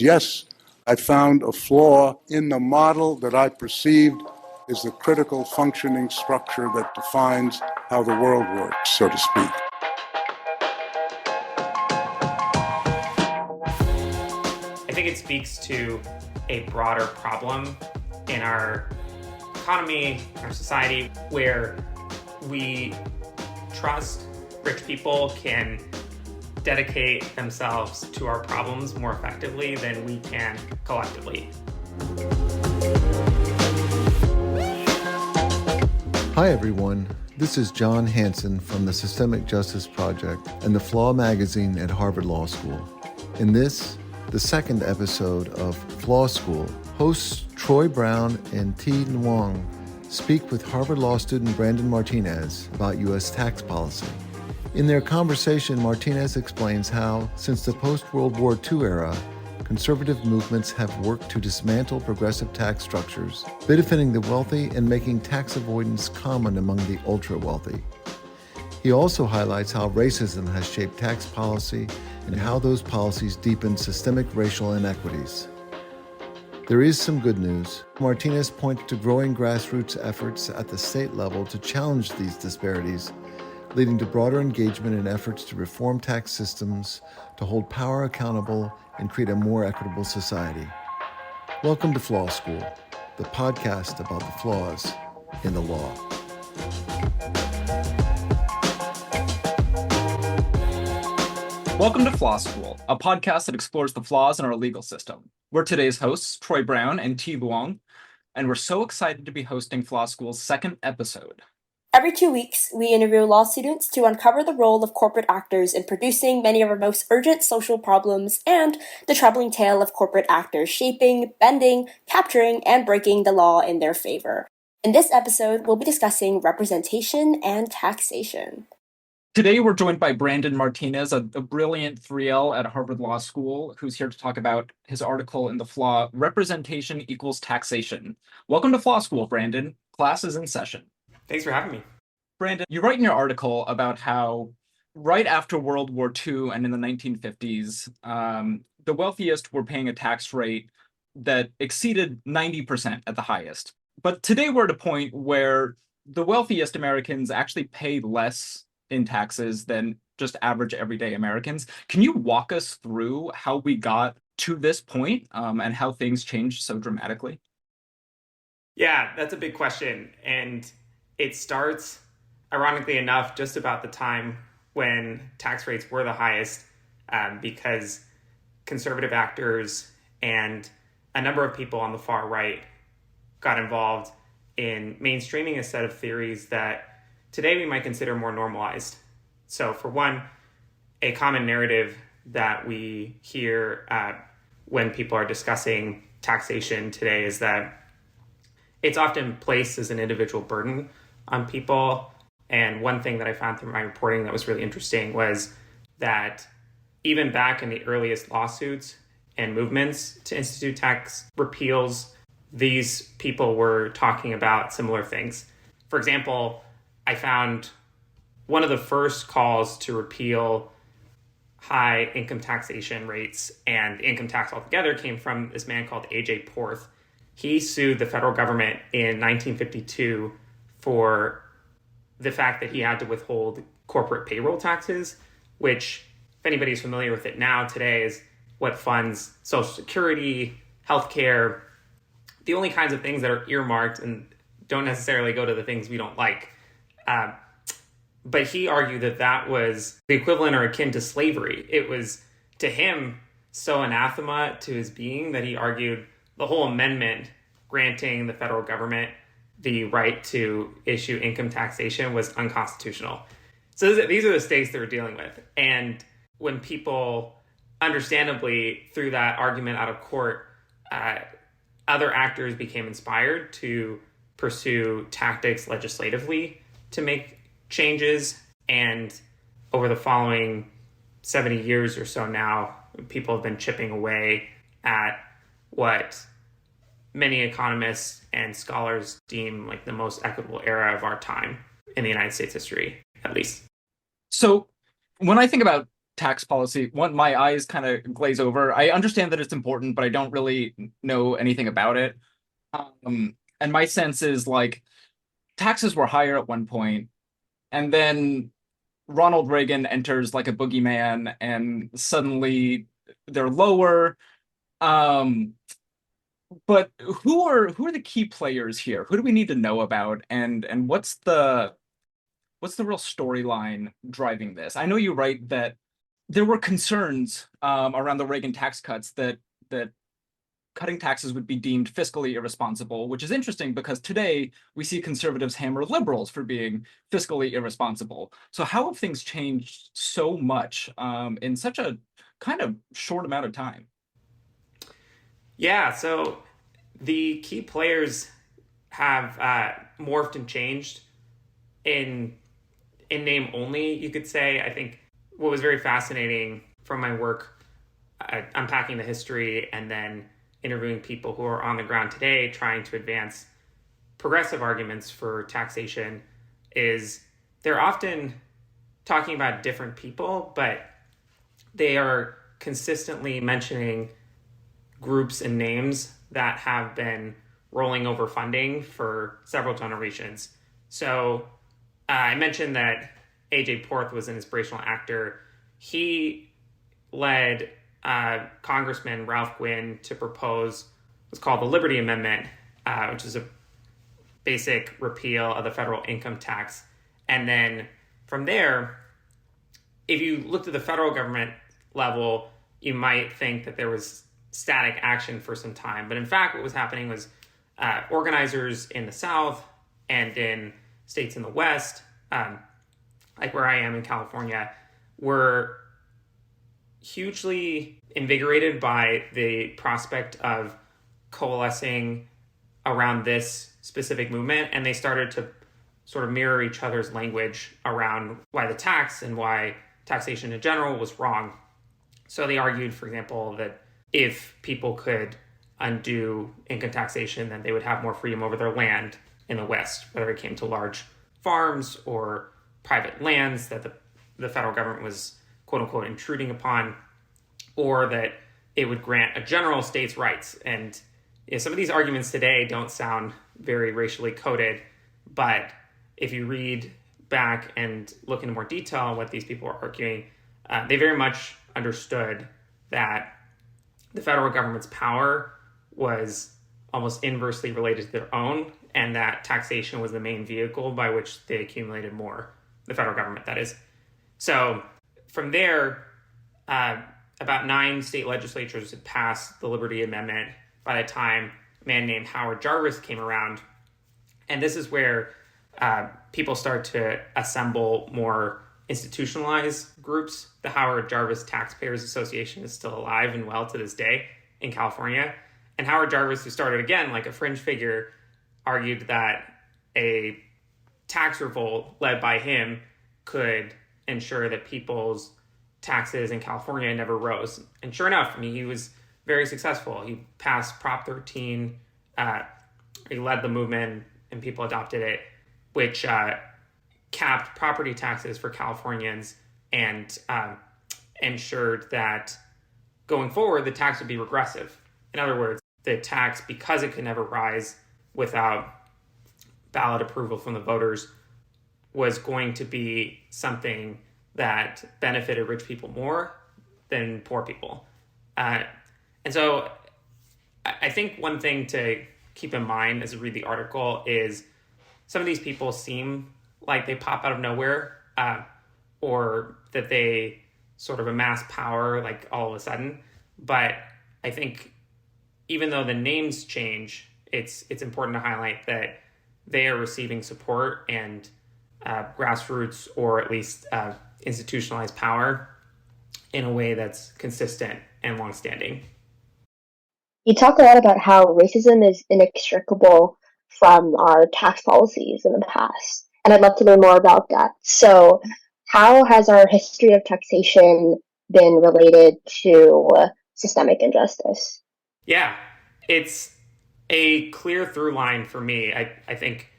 Yes, I found a flaw in the model that I perceived is the critical functioning structure that defines how the world works, so to speak. I think it speaks to a broader problem in our economy, our society, where we trust rich people can dedicate themselves to our problems more effectively than we can collectively. Hi everyone, this is John Hanson from the Systemic Justice Project and the Flaw magazine at Harvard Law School. In this, the second episode of Flaw School, hosts Troy Brown and Thi Nguyen speak with Harvard Law student Brandon Martinez about U.S. tax policy. In their conversation, Martinez explains how, since the post-World War II era, conservative movements have worked to dismantle progressive tax structures, benefiting the wealthy and making tax avoidance common among the ultra-wealthy. He also highlights how racism has shaped tax policy and how those policies deepen systemic racial inequities. There is some good news. Martinez points to growing grassroots efforts at the state level to challenge these disparities, leading to broader engagement in efforts to reform tax systems, to hold power accountable, and create a more equitable society. Welcome to Flaw School, the podcast about the flaws in the law. Welcome to Flaw School, a podcast that explores the flaws in our legal system. We're today's hosts, Troy Brown and Thi Nguyen, and we're so excited to be hosting Flaw School's second episode. Every 2 weeks, we interview law students to uncover the role of corporate actors in producing many of our most urgent social problems and the troubling tale of corporate actors shaping, bending, capturing, and breaking the law in their favor. In this episode, we'll be discussing representation and taxation. Today, we're joined by Brandon Martinez, a brilliant 3L at Harvard Law School, who's here to talk about his article in the Flaw, Representation Equals Taxation. Welcome to Flaw School, Brandon. Class is in session. Thanks for having me. Brandon, you write in your article about how right after World War II and in the 1950s, the wealthiest were paying a tax rate that exceeded 90% at the highest. But today we're at a point where the wealthiest Americans actually pay less in taxes than just average everyday Americans. Can you walk us through how we got to this point and how things changed so dramatically? Yeah, that's a big question. And it starts, ironically enough, just about the time when tax rates were the highest, because conservative actors and a number of people on the far right got involved in mainstreaming a set of theories that today we might consider more normalized. So for one, a common narrative that we hear when people are discussing taxation today is that it's often placed as an individual burden on people. And one thing that I found through my reporting that was really interesting was that even back in the earliest lawsuits and movements to institute tax repeals, these people were talking about similar things. For example, I found one of the first calls to repeal high income taxation rates and income tax altogether came from this man called A.J. Porth. He sued the federal government in 1952 for the fact that he had to withhold corporate payroll taxes, which, if anybody's familiar with it now, today is what funds Social Security, healthcare, the only kinds of things that are earmarked and don't necessarily go to the things we don't like. But he argued that that was the equivalent or akin to slavery. It was, to him, so anathema to his being that he argued the whole amendment granting the federal government the right to issue income taxation was unconstitutional. So these are the stakes that we're dealing with. And when people, understandably, threw that argument out of court, other actors became inspired to pursue tactics legislatively to make changes. And over the following 70 years or so now, people have been chipping away at what many economists and scholars deem like the most equitable era of our time in the United States history, at least. So when I think about tax policy, my eyes kind of glaze over. I understand that it's important, but I don't really know anything about it. And my sense is like taxes were higher at one point, and then Ronald Reagan enters like a boogeyman, and suddenly they're lower. Um, but who are the key players here? Who do we need to know about? And what's the real storyline driving this? I know you write that there were concerns around the Reagan tax cuts that cutting taxes would be deemed fiscally irresponsible, which is interesting because today we see conservatives hammer liberals for being fiscally irresponsible. So how have things changed so much in such a kind of short amount of time? Yeah, so the key players have morphed and changed in name only, you could say. I think what was very fascinating from my work unpacking the history and then interviewing people who are on the ground today trying to advance progressive arguments for taxation is they're often talking about different people, but they are consistently mentioning groups and names that have been rolling over funding for several generations. So I mentioned that A.J. Porth was an inspirational actor. He led Congressman Ralph Gwynn to propose what's called the Liberty Amendment, which is a basic repeal of the federal income tax. And then from there, if you looked at the federal government level, you might think that there was static action for some time. But in fact, what was happening was organizers in the South and in states in the West, like where I am in California, were hugely invigorated by the prospect of coalescing around this specific movement. And they started to sort of mirror each other's language around why the tax and why taxation in general was wrong. So they argued, for example, that if people could undo income taxation, then they would have more freedom over their land in the West, whether it came to large farms or private lands that the federal government was, quote unquote, intruding upon, or that it would grant a general states' rights. And some of these arguments today don't sound very racially coded, but if you read back and look into more detail on what these people are arguing, they very much understood that the federal government's power was almost inversely related to their own, and that taxation was the main vehicle by which they accumulated more, the federal government, that is. So from there, about 9 state legislatures had passed the Liberty Amendment by the time a man named Howard Jarvis came around. And this is where people start to assemble more institutionalized groups. The Howard Jarvis Taxpayers Association is still alive and well to this day in California. And Howard Jarvis, who started again like a fringe figure, argued that a tax revolt led by him could ensure that people's taxes in California never rose. And sure enough, I mean, he was very successful. He passed Prop 13. He led the movement and people adopted it, which capped property taxes for Californians and ensured that going forward, the tax would be regressive. In other words, the tax, because it could never rise without ballot approval from the voters, was going to be something that benefited rich people more than poor people. And so I think one thing to keep in mind as you read the article is some of these people seem like they pop out of nowhere, or that they sort of amass power like all of a sudden. But I think even though the names change, it's important to highlight that they are receiving support and grassroots, or at least institutionalized power in a way that's consistent and longstanding. You talk a lot about how racism is inextricable from our tax policies in the past, and I'd love to learn more about that. So, how has our history of taxation been related to systemic injustice? Yeah, it's a clear through line for me. I think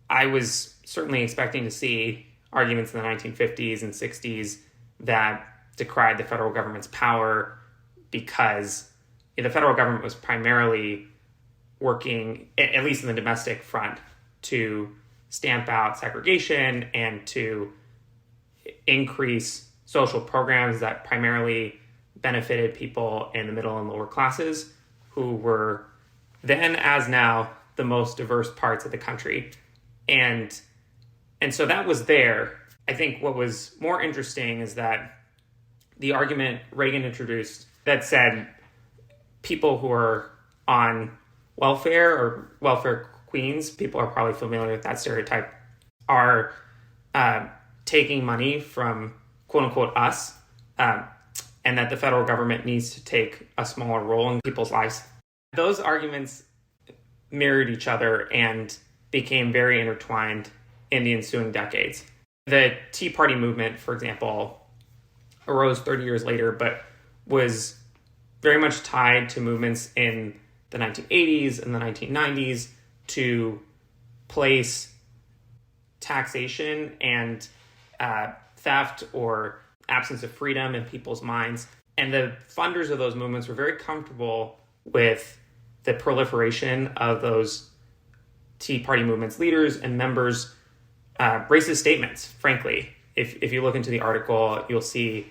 I was certainly expecting to see arguments in the 1950s and 60s that decried the federal government's power because the federal government was primarily working, at least in the domestic front, to stamp out segregation and to increase social programs that primarily benefited people in the middle and lower classes, who were then, as now, the most diverse parts of the country. And so that was there. I think what was more interesting is that the argument Reagan introduced that said people who are on welfare or welfare queens, people are probably familiar with that stereotype, are taking money from quote unquote us, and that the federal government needs to take a smaller role in people's lives. Those arguments mirrored each other and became very intertwined in the ensuing decades. The Tea Party movement, for example, arose 30 years later, but was very much tied to movements in the 1980s and the 1990s to place taxation and theft or absence of freedom in people's minds. And the funders of those movements were very comfortable with the proliferation of those Tea Party movement's leaders and members' racist statements, frankly. If you look into the article, you'll see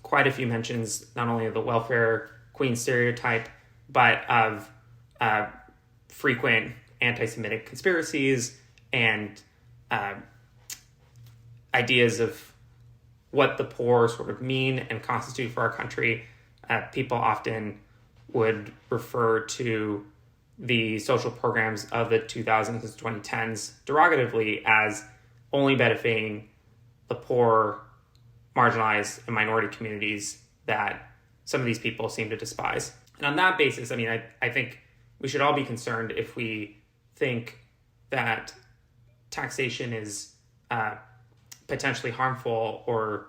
quite a few mentions, not only of the welfare queen stereotype, but of frequent anti-Semitic conspiracies and ideas of what the poor sort of mean and constitute for our country. People often would refer to the social programs of the 2000s and 2010s derogatively as only benefiting the poor, marginalized, and minority communities that some of these people seem to despise. And on that basis, I mean, I think we should all be concerned if we think that taxation is potentially harmful or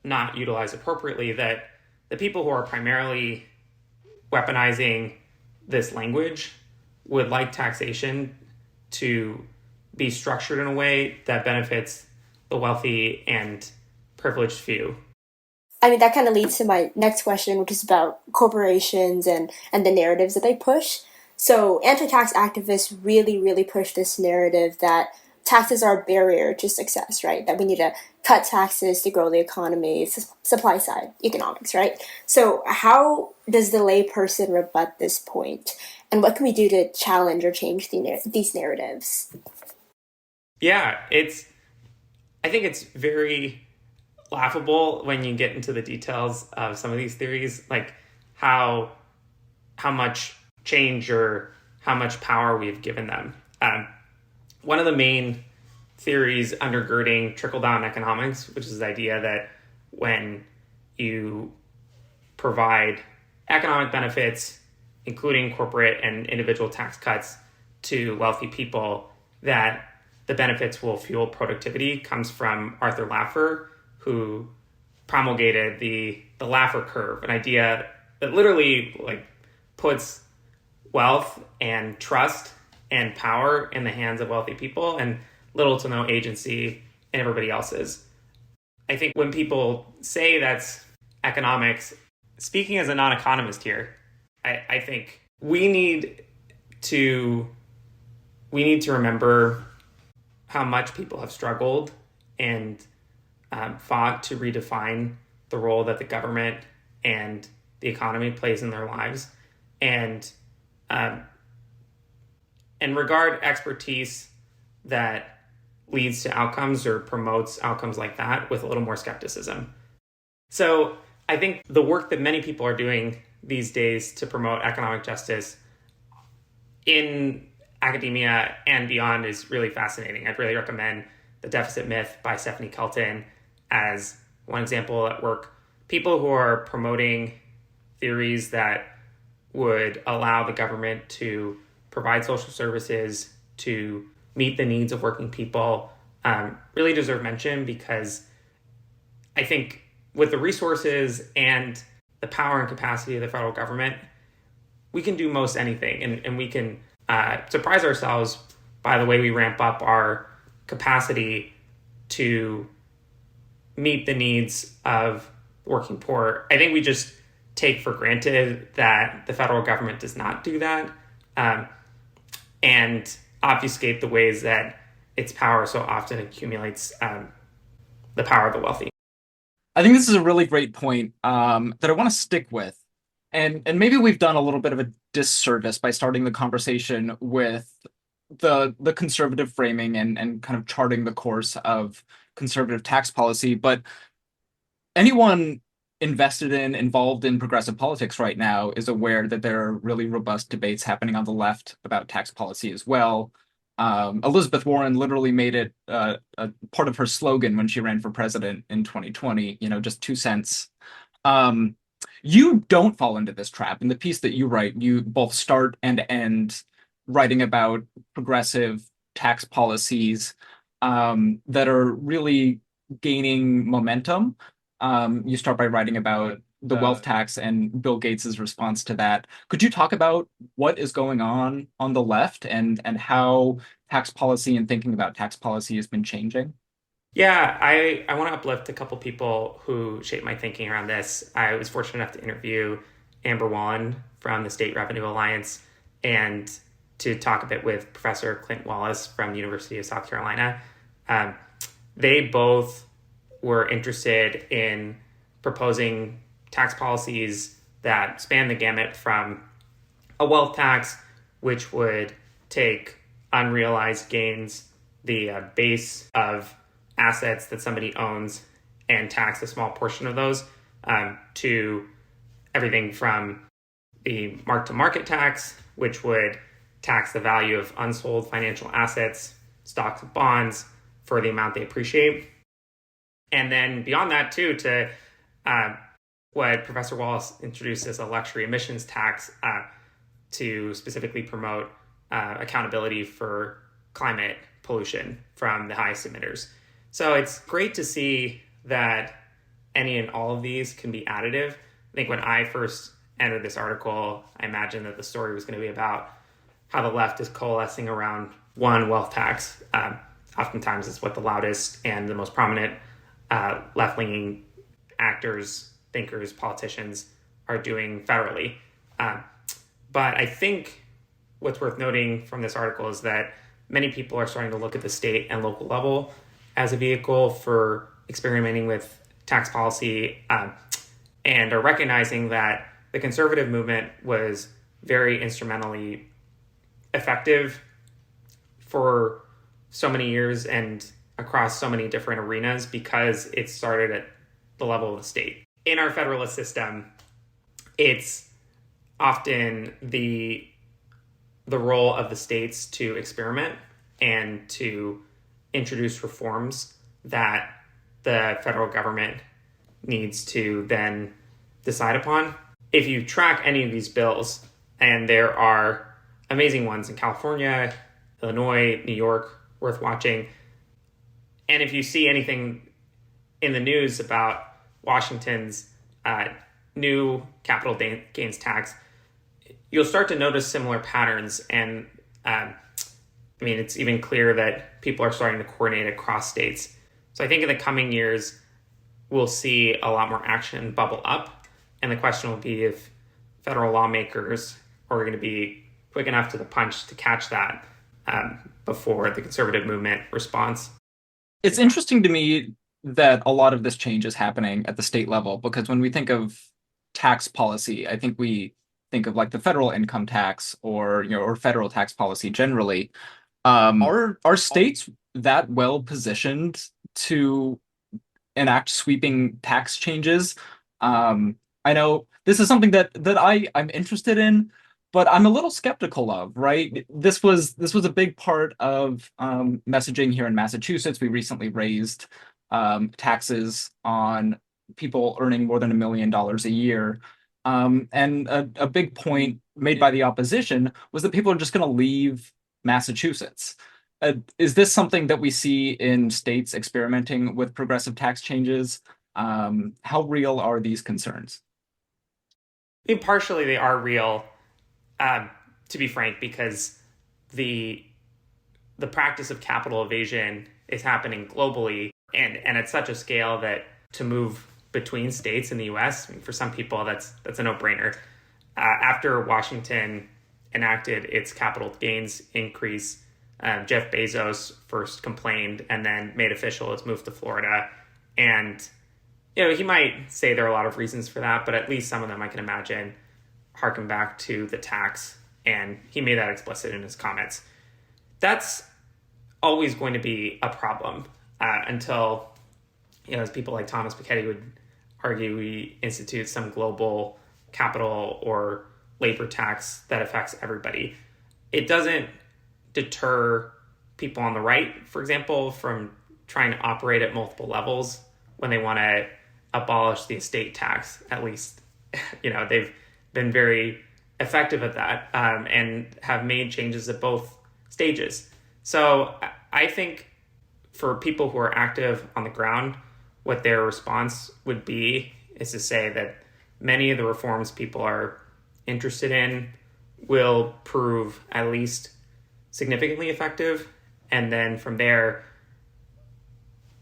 not utilized appropriately, that the people who are primarily weaponizing this language would like taxation to be structured in a way that benefits the wealthy and privileged few. I mean, that kind of leads to my next question, which is about corporations and the narratives that they push. So anti-tax activists really push this narrative that taxes are a barrier to success, right? That we need to cut taxes to grow the economy, supply side economics, right? So how does the layperson rebut this point? And what can we do to challenge or change these narratives? Yeah, I think it's very laughable when you get into the details of some of these theories, like how much change or how much power we've given them. One of the main theories undergirding trickle-down economics, which is the idea that when you provide economic benefits, including corporate and individual tax cuts to wealthy people, that the benefits will fuel productivity, comes from Arthur Laffer, who promulgated the Laffer curve, an idea that literally puts wealth and trust and power in the hands of wealthy people and little to no agency in everybody else's. I think when people say that's economics, speaking as a non-economist here, I think we need to remember how much people have struggled and fought to redefine the role that the government and the economy plays in their lives, and regard expertise that leads to outcomes or promotes outcomes like that with a little more skepticism. So I think the work that many people are doing these days to promote economic justice in academia and beyond is really fascinating. I'd really recommend The Deficit Myth by Stephanie Kelton as one example at work. People who are promoting theories that would allow the government to provide social services to meet the needs of working people really deserve mention, because I think with the resources and the power and capacity of the federal government, we can do most anything, and we can surprise ourselves by the way we ramp up our capacity to meet the needs of working poor. I think we just take for granted that the federal government does not do that, and obfuscate the ways that its power so often accumulates the power of the wealthy. I think this is a really great point that I want to stick with. And maybe we've done a little bit of a disservice by starting the conversation with the conservative framing and kind of charting the course of conservative tax policy. But anyone involved in progressive politics right now is aware that there are really robust debates happening on the left about tax policy as well. Elizabeth Warren literally made it a part of her slogan when she ran for president in 2020, just 2 cents. You don't fall into this trap. In the piece that you write, you both start and end writing about progressive tax policies that are really gaining momentum. You start by writing about the wealth tax and Bill Gates's response to that. Could you talk about what is going on the left and how tax policy and thinking about tax policy has been changing? Yeah, I want to uplift a couple people who shaped my thinking around this. I was fortunate enough to interview Amber Wallen from the State Revenue Alliance and to talk a bit with Professor Clint Wallace from the University of South Carolina. They both were interested in proposing tax policies that span the gamut from a wealth tax, which would take unrealized gains, the base of assets that somebody owns, and tax a small portion of those, to everything from the mark-to-market tax, which would tax the value of unsold financial assets, stocks and bonds, for the amount they appreciate. And then beyond that, too, to what Professor Wallace introduced as a luxury emissions tax to specifically promote accountability for climate pollution from the highest emitters. So it's great to see that any and all of these can be additive. I think when I first entered this article, I imagined that the story was going to be about how the left is coalescing around one wealth tax. Oftentimes it's what the loudest and the most prominent left-leaning actors, thinkers, politicians are doing federally. But I think what's worth noting from this article is that many people are starting to look at the state and local level as a vehicle for experimenting with tax policy and are recognizing that the conservative movement was very instrumentally effective for so many years and across so many different arenas because it started at the level of the state. In our federalist system, it's often the role of the states to experiment and to introduce reforms that the federal government needs to then decide upon. If you track any of these bills, and there are amazing ones in California, Illinois, New York, worth watching, and if you see anything in the news about Washington's new capital gains tax, you'll start to notice similar patterns. And it's even clear that people are starting to coordinate across states. So I think in the coming years, we'll see a lot more action bubble up. And the question will be if federal lawmakers are going to be quick enough to the punch to catch that before the conservative movement responds. It's interesting to me that a lot of this change is happening at the state level, because when we think of tax policy, I think we think of like the federal income tax or federal tax policy generally. Are states that well positioned to enact sweeping tax changes? I know this is something that I'm interested in, but I'm a little skeptical of, right? This was a big part of messaging here in Massachusetts. We recently raised taxes on people earning more than $1 million a year. And a big point made by the opposition was that people are just going to leave Massachusetts. Is this something that we see in states experimenting with progressive tax changes? How real are these concerns? I mean, partially they are real, to be frank, because the practice of capital evasion is happening globally. and at such a scale that to move between states in the US, I mean, for some people, that's a no-brainer. After Washington enacted its capital gains increase, Jeff Bezos first complained and then made official its move to Florida. And, he might say there are a lot of reasons for that, but at least some of them I can imagine harken back to the tax. And he made that explicit in his comments. That's always going to be a problem until, as people like Thomas Piketty would argue, we institute some global capital or labor tax that affects everybody. It doesn't deter people on the right, for example, from trying to operate at multiple levels when they want to abolish the estate tax. At least, they've been very effective at that and have made changes at both stages. So I think for people who are active on the ground, what their response would be is to say that many of the reforms people are interested in will prove at least significantly effective. And then from there,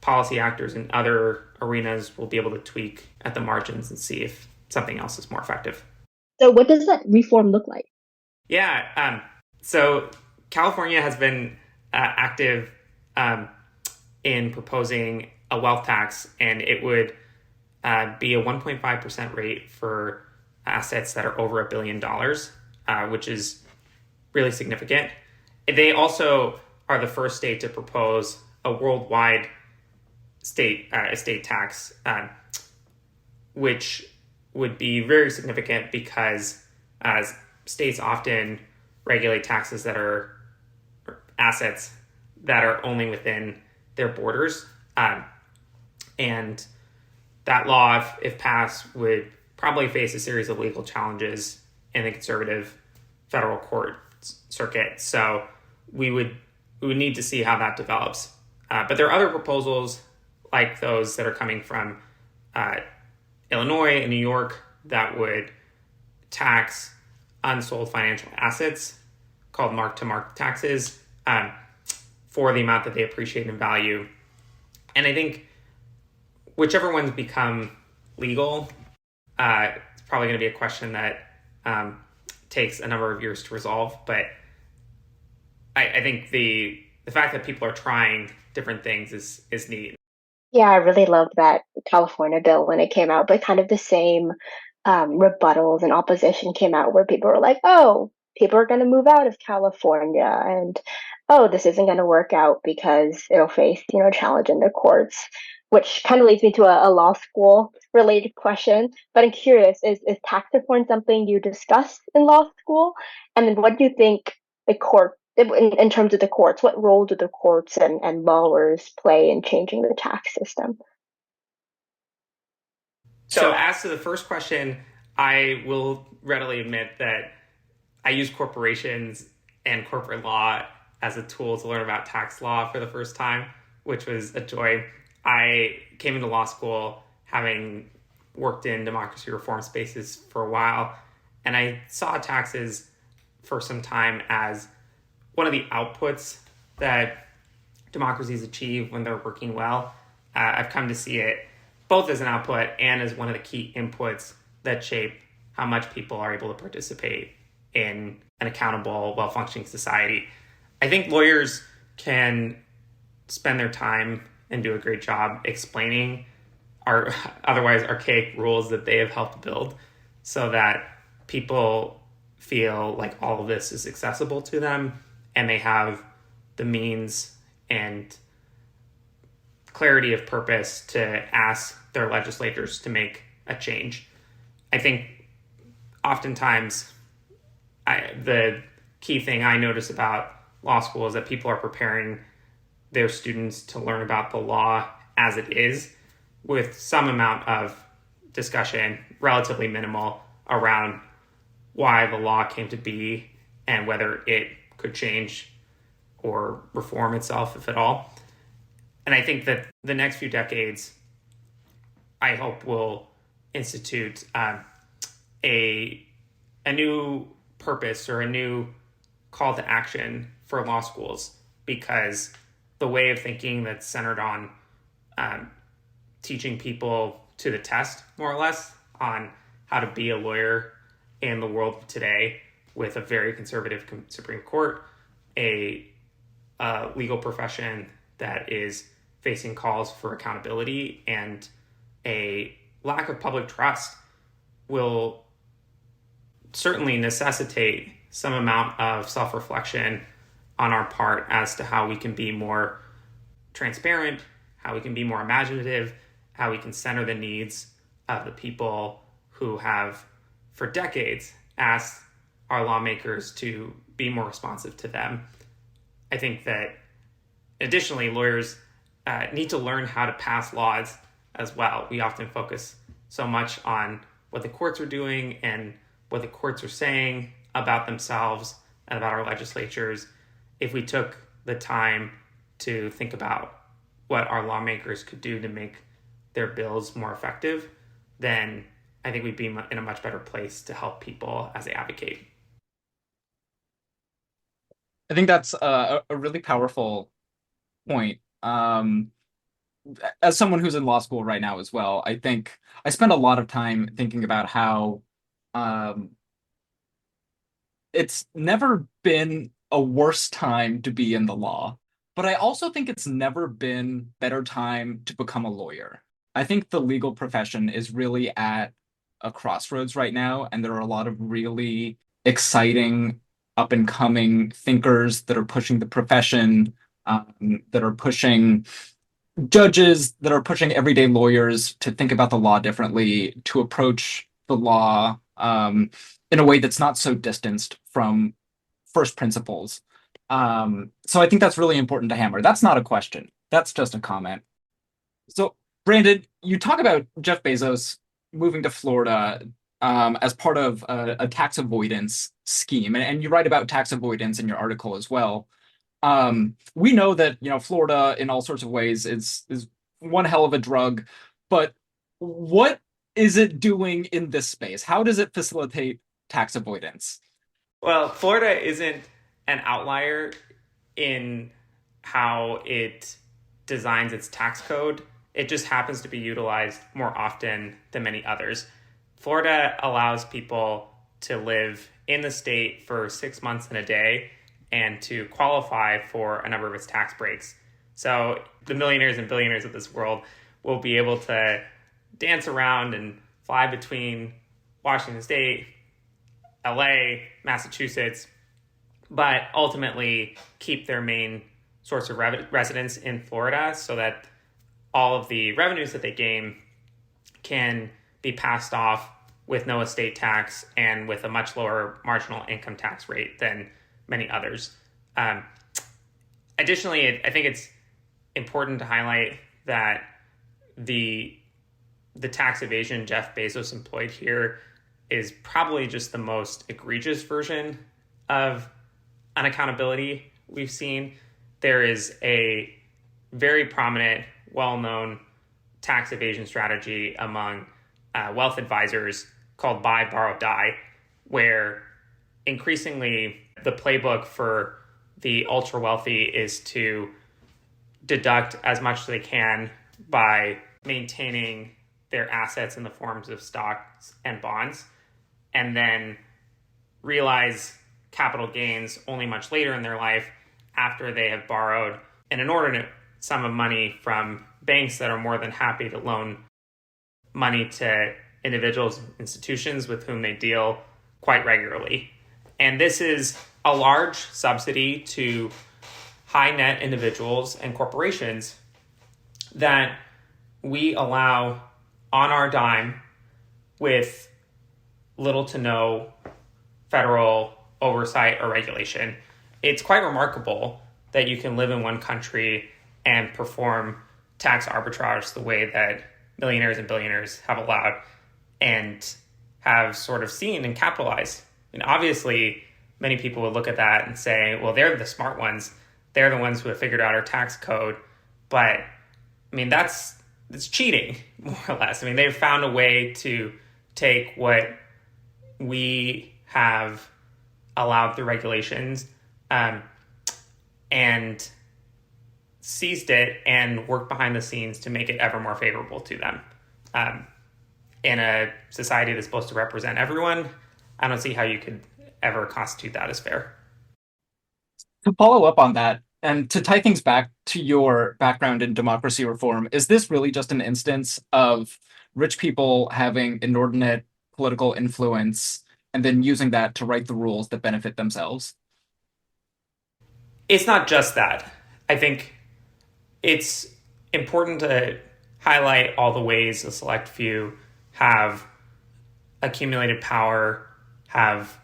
policy actors in other arenas will be able to tweak at the margins and see if something else is more effective. So what does that reform look like? Yeah. So California has been active in proposing a wealth tax, and it would be a 1.5% rate for assets that are over $1 billion, which is really significant. They also are the first state to propose a worldwide estate tax, which would be very significant because states often regulate taxes that are assets that are only within their borders. And that law, if passed, would probably face a series of legal challenges in the conservative federal court circuit. So we would need to see how that develops. But there are other proposals like those that are coming from Illinois and New York that would tax unsold financial assets called mark-to-market taxes for the amount that they appreciate in value. And I think whichever ones become legal, it's probably going to be a question that takes a number of years to resolve. But I think the fact that people are trying different things is neat. Yeah, I really loved that California bill when it came out, but kind of the same rebuttals and opposition came out where people were like, oh, people are going to move out of California, and oh, this isn't going to work out because it'll face, challenge in the courts, which kind of leads me to a law school related question. But I'm curious, is tax reform something you discuss in law school? And then what do you think the court, in terms of the courts, what role do the courts and lawyers play in changing the tax system? So as to the first question, I will readily admit that I use corporations and corporate law as a tool to learn about tax law for the first time, which was a joy. I came into law school having worked in democracy reform spaces for a while, and I saw taxes for some time as one of the outputs that democracies achieve when they're working well. I've come to see it both as an output and as one of the key inputs that shape how much people are able to participate in an accountable, well-functioning society. I think lawyers can spend their time and do a great job explaining our otherwise archaic rules that they have helped build so that people feel like all of this is accessible to them and they have the means and clarity of purpose to ask their legislators to make a change. I think oftentimes the key thing I notice about law school is that people are preparing their students to learn about the law as it is, with some amount of discussion, relatively minimal, around why the law came to be and whether it could change or reform itself, if at all. And I think that the next few decades, I hope, will institute a new purpose or a new call to action for law schools, because the way of thinking that's centered on teaching people to the test, more or less, on how to be a lawyer in the world of today with a very conservative Supreme Court, a legal profession that is facing calls for accountability, and a lack of public trust will certainly necessitate some amount of self-reflection on our part as to how we can be more transparent, how we can be more imaginative, how we can center the needs of the people who have, for decades, asked our lawmakers to be more responsive to them. I think that additionally, lawyers need to learn how to pass laws as well. We often focus so much on what the courts are doing and what the courts are saying about themselves and about our legislatures. If we took the time to think about what our lawmakers could do to make their bills more effective, then I think we'd be in a much better place to help people as they advocate. I think that's a really powerful point. As someone who's in law school right now as well, I think I spend a lot of time thinking about how it's never been a worse time to be in the law, but I also think it's never been a better time to become a lawyer. I think the legal profession is really at a crossroads right now, and there are a lot of really exciting up and coming thinkers that are pushing the profession, that are pushing judges, that are pushing everyday lawyers to think about the law differently, to approach the law in a way that's not so distanced from first principles. So I think that's really important to hammer. That's not a question. That's just a comment. So, Brandon, you talk about Jeff Bezos moving to Florida as part of a tax avoidance scheme, and you write about tax avoidance in your article as well. We know that Florida in all sorts of ways is one hell of a drug, but what is it doing in this space? How does it facilitate tax avoidance? Well, Florida isn't an outlier in how it designs its tax code. It just happens to be utilized more often than many others. Florida allows people to live in the state for 6 months and a day and to qualify for a number of its tax breaks. So the millionaires and billionaires of this world will be able to dance around and fly between Washington State, LA, Massachusetts, but ultimately keep their main source of residence in Florida so that all of the revenues that they gain can be passed off with no estate tax and with a much lower marginal income tax rate than many others. Additionally, I think it's important to highlight that the tax evasion Jeff Bezos employed here is probably just the most egregious version of unaccountability we've seen. There is a very prominent, well-known tax evasion strategy among wealth advisors called buy, borrow, die, where increasingly the playbook for the ultra wealthy is to deduct as much as they can by maintaining their assets in the forms of stocks and bonds, and then realize capital gains only much later in their life after they have borrowed an inordinate sum of money from banks that are more than happy to loan money to individuals and institutions with whom they deal quite regularly. And this is a large subsidy to high net individuals and corporations that we allow on our dime with little to no federal oversight or regulation. It's quite remarkable that you can live in one country and perform tax arbitrage the way that millionaires and billionaires have allowed and have sort of seen and capitalized. And obviously, many people would look at that and say, well, they're the smart ones. They're the ones who have figured out our tax code. But I mean, it's cheating, more or less. I mean, they've found a way to take what we have allowed through regulations and seized it and worked behind the scenes to make it ever more favorable to them. In a society that's supposed to represent everyone, I don't see how you could ever constitute that as fair. To follow up on that, and to tie things back to your background in democracy reform, is this really just an instance of rich people having inordinate political influence and then using that to write the rules that benefit themselves? It's not just that. I think it's important to highlight all the ways a select few have accumulated power, have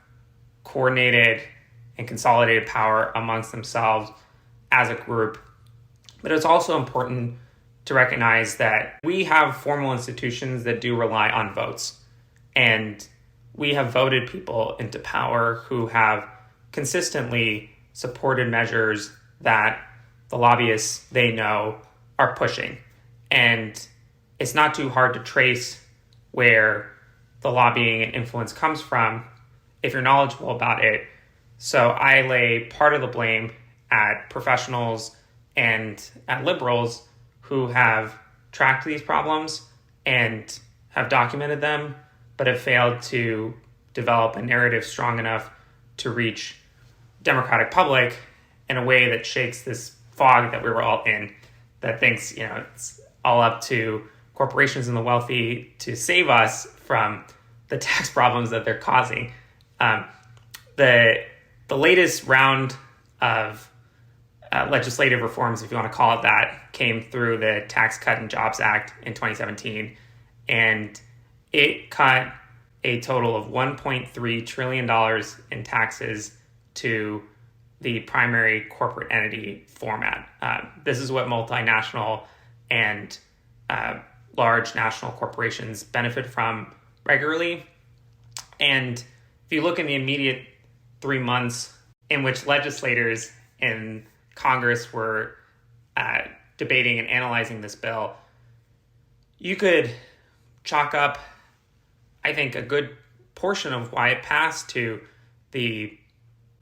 coordinated and consolidated power amongst themselves as a group. But it's also important to recognize that we have formal institutions that do rely on votes. And we have voted people into power who have consistently supported measures that the lobbyists they know are pushing. And it's not too hard to trace where the lobbying and influence comes from if you're knowledgeable about it. So I lay part of the blame at professionals and at liberals who have tracked these problems and have documented them, but have failed to develop a narrative strong enough to reach democratic public in a way that shakes this fog that we were all in, that thinks, it's all up to corporations and the wealthy to save us from the tax problems that they're causing. The latest round of legislative reforms, if you want to call it that, came through the Tax Cut and Jobs Act in 2017, and it cut a total of $1.3 trillion in taxes to the primary corporate entity format. This is what multinational and large national corporations benefit from regularly. And if you look in the immediate 3 months in which legislators in Congress were debating and analyzing this bill, you could chalk up, I think, a good portion of why it passed to the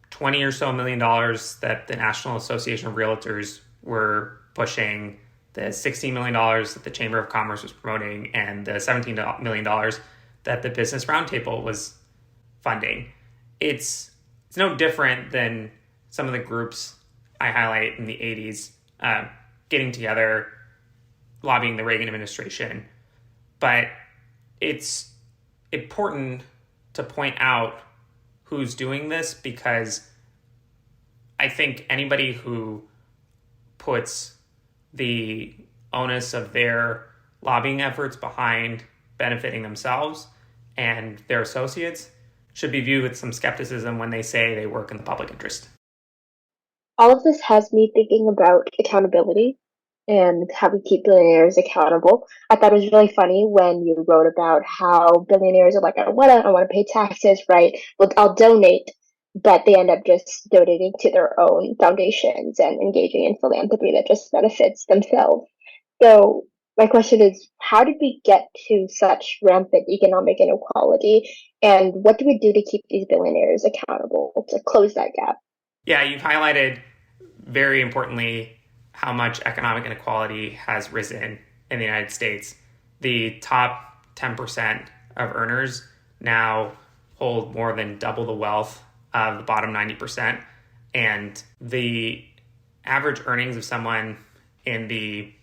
$20 or so million that the National Association of Realtors were pushing, the $16 million that the Chamber of Commerce was promoting, and the $17 million that the Business Roundtable was funding. It's no different than some of the groups I highlight in the 80s getting together, lobbying the Reagan administration. But it's important to point out who's doing this, because I think anybody who puts the onus of their lobbying efforts behind benefiting themselves and their associates should be viewed with some skepticism when they say they work in the public interest. All of this has me thinking about accountability and how we keep billionaires accountable. I thought it was really funny when you wrote about how billionaires are like, I want to pay taxes, right? Well, I'll donate, but they end up just donating to their own foundations and engaging in philanthropy that just benefits themselves. So my question is, how did we get to such rampant economic inequality? And what do we do to keep these billionaires accountable to close that gap? Yeah, you've highlighted very importantly how much economic inequality has risen in the United States. The top 10% of earners now hold more than double the wealth of the bottom 90%. And the average earnings of someone in the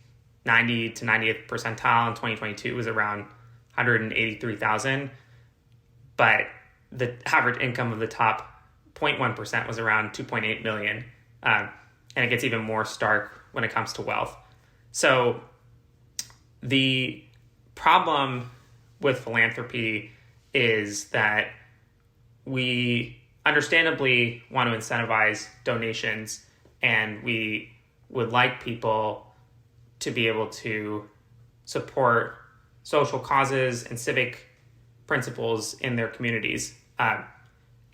90 to 90th percentile in 2022 was around $183,000. But the average income of the top 0.1% was around 2.8 million. And it gets even more stark when it comes to wealth. So the problem with philanthropy is that we understandably want to incentivize donations, and we would like people to be able to support social causes and civic principles in their communities.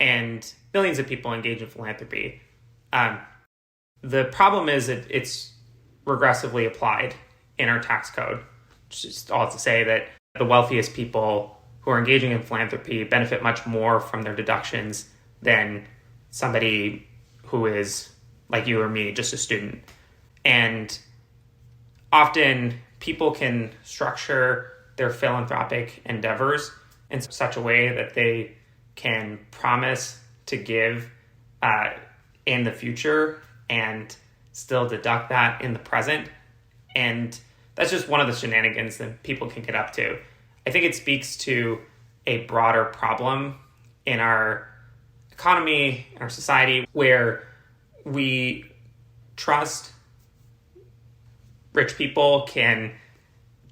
And millions of people engage in philanthropy. The problem is that it's regressively applied in our tax code, which is all to say that the wealthiest people who are engaging in philanthropy benefit much more from their deductions than somebody who is, like you or me, just a student. And often people can structure their philanthropic endeavors in such a way that they can promise to give in the future and still deduct that in the present. And that's just one of the shenanigans that people can get up to. I think it speaks to a broader problem in our economy, in our society, where we trust rich people can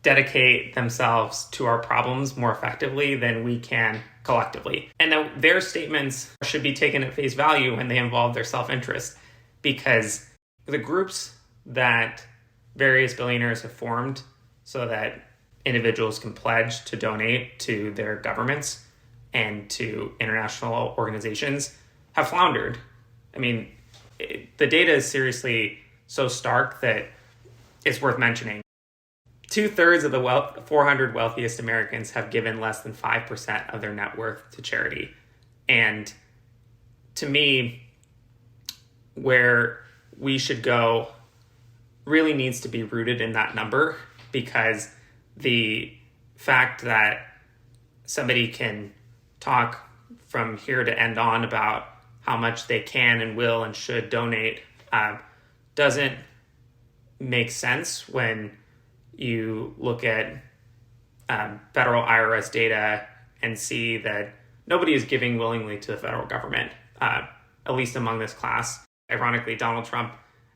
dedicate themselves to our problems more effectively than we can collectively. And their statements should be taken at face value when they involve their self-interest, because the groups that various billionaires have formed so that individuals can pledge to donate to their governments and to international organizations have floundered. I mean, the data is seriously so stark that it's worth mentioning. 2/3 of the 400 wealthiest Americans have given less than 5% of their net worth to charity. And to me, where we should go really needs to be rooted in that number, because the fact that somebody can talk from here to end on about how much they can and will and should donate doesn't make sense when you look at federal IRS data and see that nobody is giving willingly to the federal government, at least among this class. Ironically, Donald Trump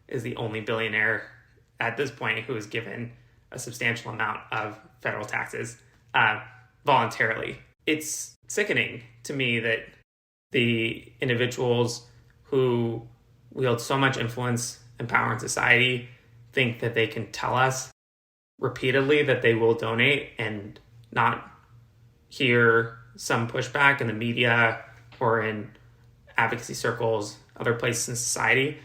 is the only billionaire at this point who has given a substantial amount of federal taxes voluntarily. It's sickening to me that the individuals who wield so much influence and power in society think that they can tell us repeatedly that they will donate and not hear some pushback in the media or in advocacy circles, other places in society.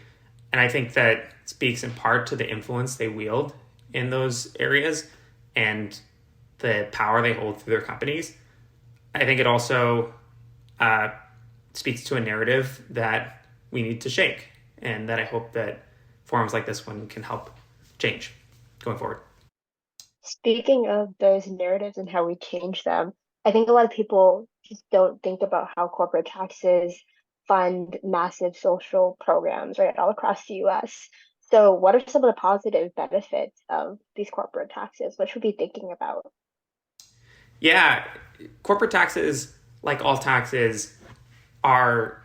And I think that speaks in part to the influence they wield in those areas and the power they hold through their companies. I think it also speaks to a narrative that we need to shake, and that I hope that forums like this one can help change going forward. Speaking of those narratives and how we change them, I think a lot of people just don't think about how corporate taxes fund massive social programs, right, all across the US. So what are some of the positive benefits of these corporate taxes? What should we be thinking about? Yeah, corporate taxes, like all taxes, are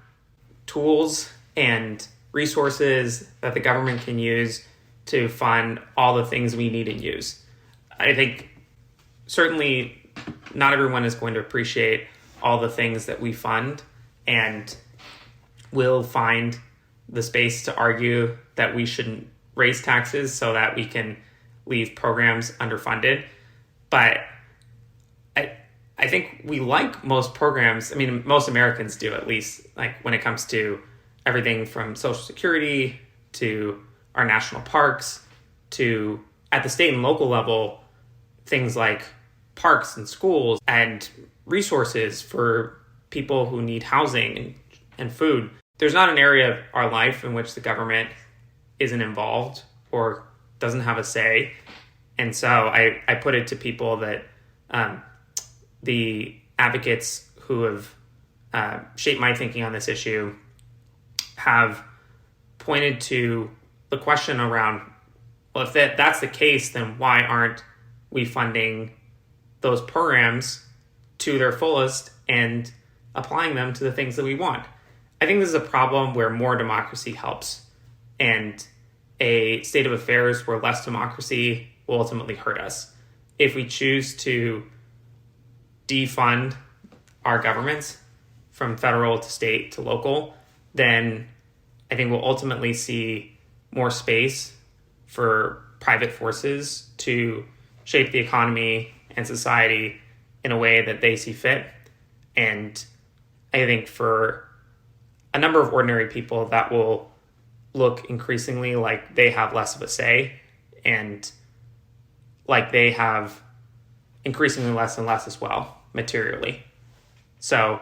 tools and resources that the government can use to fund all the things we need and use. I think certainly not everyone is going to appreciate all the things that we fund, and will find the space to argue that we shouldn't raise taxes so that we can leave programs underfunded. But I think we like most programs. I mean, most Americans do, at least, like when it comes to everything from Social Security to our national parks to, at the state and local level, things like parks and schools and resources for people who need housing and food. There's not an area of our life in which the government isn't involved or doesn't have a say. And so I put it to people that the advocates who have shaped my thinking on this issue have pointed to the question around, well, if that's the case, then why aren't we funding those programs to their fullest and applying them to the things that we want? I think this is a problem where more democracy helps, and a state of affairs where less democracy will ultimately hurt us. If we choose to defund our governments from federal to state to local, then I think we'll ultimately see more space for private forces to shape the economy and society in a way that they see fit. And I think for a number of ordinary people, that will look increasingly like they have less of a say, and like they have increasingly less and less as well, materially. So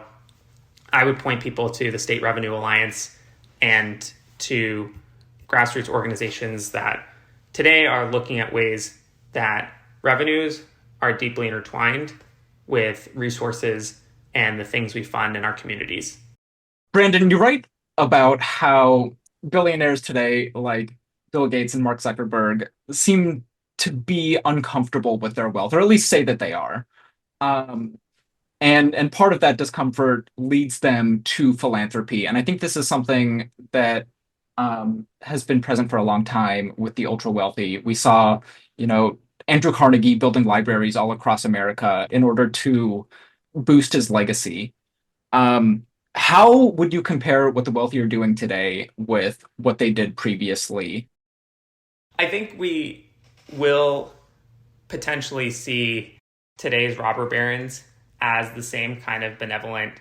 I would point people to the State Revenue Alliance and to grassroots organizations that today are looking at ways that revenues are deeply intertwined with resources and the things we fund in our communities. Brandon, you write about how billionaires today, like Bill Gates and Mark Zuckerberg, seem to be uncomfortable with their wealth, or at least say that they are. Um, and part of that discomfort leads them to philanthropy. And I think this is something that has been present for a long time with the ultra wealthy. We saw, you know, Andrew Carnegie building libraries all across America in order to boost his legacy. Um, how would you compare what the wealthy are doing today with what they did previously? I think we will potentially see today's robber barons as the same kind of benevolent,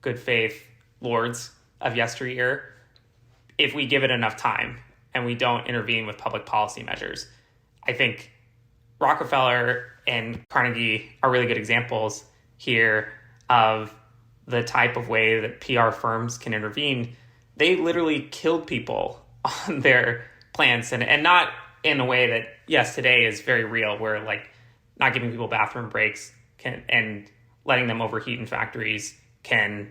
good faith lords of yesteryear if we give it enough time and we don't intervene with public policy measures. I think Rockefeller and Carnegie are really good examples here of the type of way that PR firms can intervene. They literally killed people on their plans, and not in a way that, yes, today is very real, where like not giving people bathroom breaks and letting them overheat in factories can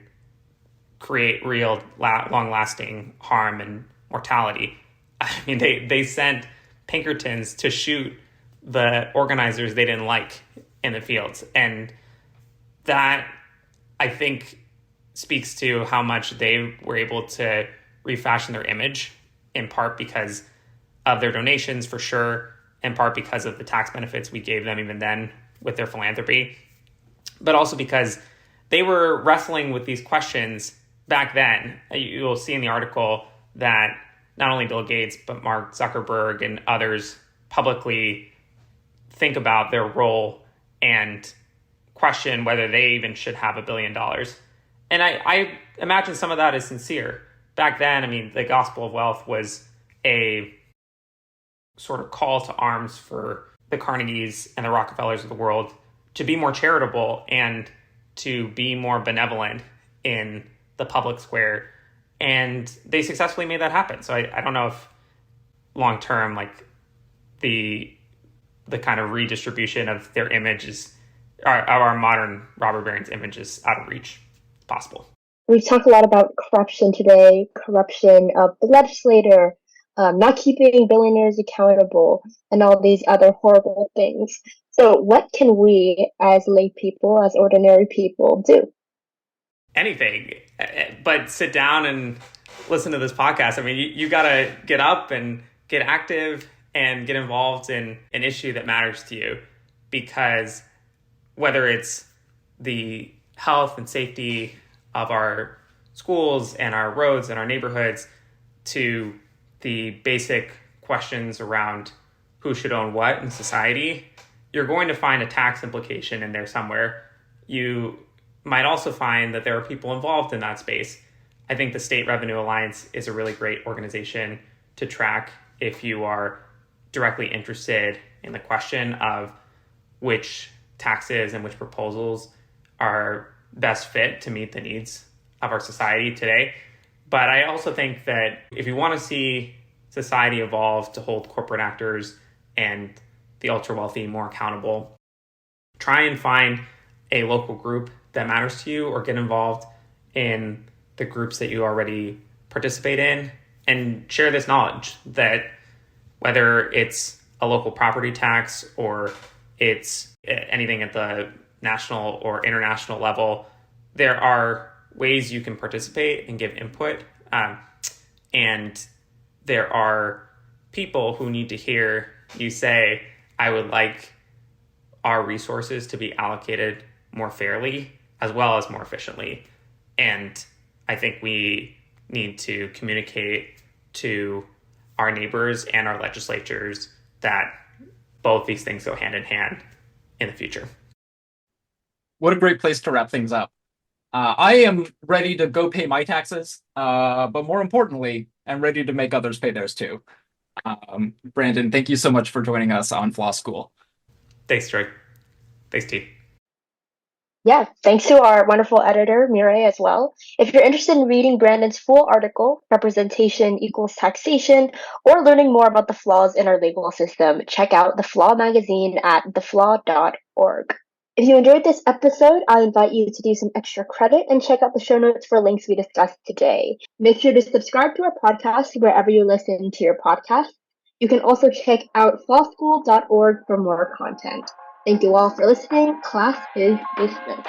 create real long-lasting harm and mortality. I mean, they sent Pinkertons to shoot the organizers they didn't like in the fields. And that, I think, speaks to how much they were able to refashion their image, in part because of their donations, for sure, in part because of the tax benefits we gave them even then with their philanthropy, but also because they were wrestling with these questions back then. You'll see in the article that not only Bill Gates, but Mark Zuckerberg and others publicly think about their role and question whether they even should have $1 billion. And I imagine some of that is sincere. Back then, I mean, the gospel of wealth was a sort of call to arms for the Carnegies and the Rockefellers of the world to be more charitable and to be more benevolent in the public square. And they successfully made that happen. So I don't know if long term, like the kind of redistribution of their images, our modern robber barons' image is out of reach. It's possible. We've talked a lot about corruption today, corruption of the legislator, not keeping billionaires accountable, and all these other horrible things. So what can we as lay people, as ordinary people, do? Anything, but sit down and listen to this podcast. I mean, you got to get up and get active and get involved in an issue that matters to you, because whether it's the health and safety of our schools and our roads and our neighborhoods, to the basic questions around who should own what in society, you're going to find a tax implication in there somewhere. You might also find that there are people involved in that space. I think the State Revenue Alliance is a really great organization to track if you are directly interested in the question of which taxes and which proposals are best fit to meet the needs of our society today. But I also think that if you want to see society evolve to hold corporate actors and the ultra wealthy more accountable, try and find a local group that matters to you, or get involved in the groups that you already participate in, and share this knowledge that whether it's a local property tax or it's anything at the national or international level, there are ways you can participate and give input. And there are people who need to hear you say, I would like our resources to be allocated more fairly as well as more efficiently. And I think we need to communicate to our neighbors and our legislatures that both these things go hand in hand in the future. What a great place to wrap things up. I am ready to go pay my taxes, but more importantly, I'm ready to make others pay theirs too. Brandon, thank you so much for joining us on Flaw School. Thanks, Troy. Thanks, T. Yeah, thanks to our wonderful editor, Mirei, as well. If you're interested in reading Brandon's full article, Representation Equals Taxation, or learning more about the flaws in our legal system, check out The Flaw magazine at theflaw.org. If you enjoyed this episode, I invite you to do some extra credit and check out the show notes for links we discussed today. Make sure to subscribe to our podcast wherever you listen to your podcast. You can also check out flawschool.org for more content. Thank you all for listening. Class is dismissed.